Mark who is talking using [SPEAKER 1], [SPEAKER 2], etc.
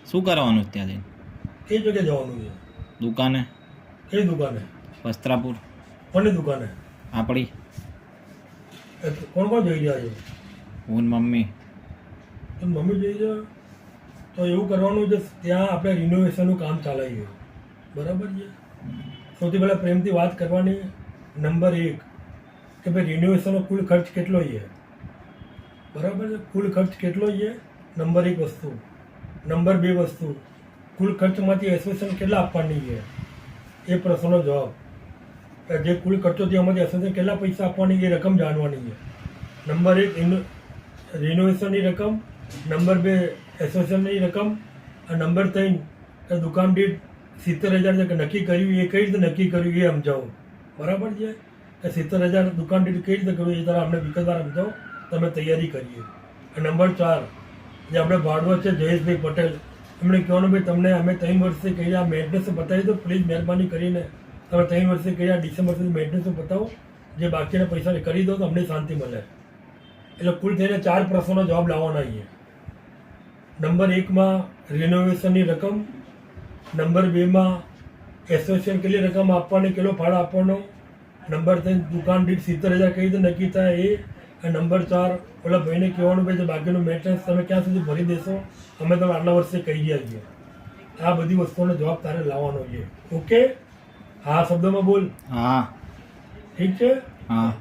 [SPEAKER 1] શું કરવાનું છે ત્યાં જઈને?
[SPEAKER 2] કઈ જગ્યાએ જવાનું છે?
[SPEAKER 1] દુકાને?
[SPEAKER 2] કઈ દુકાને?
[SPEAKER 1] વસ્ત્રાપુર
[SPEAKER 2] કોની દુકાને?
[SPEAKER 1] આપણી.
[SPEAKER 2] કોણ કોણ જઈ રહ્યા છે?
[SPEAKER 1] હું ને મમ્મી.
[SPEAKER 2] તો મમ્મી જઈ રહ્યા તો એવું કરવાનું છે, ત્યાં આપણે રિનોવેશનનું કામ ચાલે છે, બરાબર છે. સૌથી પહેલાં પ્રેમથી વાત કરવાની. નંબર 1 કે ભાઈ રિનોવેશનનો કુલ ખર્ચ કેટલો છે, બરાબર છે. કુલ ખર્ચ કેટલો છે, નંબર 1 વસ્તુ. નંબર 2 વસ્તુ, કુલ ખર્ચમાંથી એસોસિએશન કેટલા આપવાની છે એ પ્રશ્નનો જવાબ. જે કુલ ખર્ચો છે એમાંથી એસોસિએશન કેટલા પૈસા આપવાની એ રકમ જાણવાની છે. નંબર 1 રિનોવેશનની રકમ, નંબર 2 એસોસિએશનની રકમ, અને નંબર 3 કે દુકાન દીઠ 70,000 નક્કી કર્યું એ કઈ રીતે નક્કી કર્યું એ સમજાવો, બરાબર છે. કે 70,000 દુકાન દીઠ કઈ રીતે કર્યું એ તારા અમને વિગતવાર સમજાવો, તમે તૈયારી કરીએ. અને નંબર 4 જે આપણે ભાડવત છે જયેશભાઈ પટેલ, એમણે કહેવાનું ભાઈ તમને અમે 3 વર્ષથી કહી આ મેન્ટેનન્સ બતાવી દો પ્લીઝ, મહેરબાની કરીને તમે 3 વર્ષથી કહી આ ડિસેમ્બર સુધી મેન્ટેનન્સ બતાવો, જે બાકીના પૈસા કરી દો તો અમને શાંતિ મળે. એટલે કુલ થઈને 4 પ્રશ્નોનો જવાબ લાવવાના છે. નંબર 1માં રિનોવેશનની રકમ, નંબર 2માં એસોસિએશન કેટલી રકમ આપવાની, કેટલો ભાડો આપવાનો, નંબર 3 દુકાન દીઠ 70,000 કઈ રીતે નક્કી થાય એ, અને નંબર 4 ઓલા ભાઈને કહેવાનું ભાઈ બાકીનું મેન્ટેનન્સ તમે ક્યાં સુધી ભરી દેશો, અમે તમે આટલા વર્ષે કહી રહ્યા છીએ. આ બધી વસ્તુઓનો જવાબ તારે લાવવાનો છે. ઓકે? હા શબ્દોમાં બોલ.
[SPEAKER 1] હા.
[SPEAKER 2] ઠીક છે?
[SPEAKER 1] હા.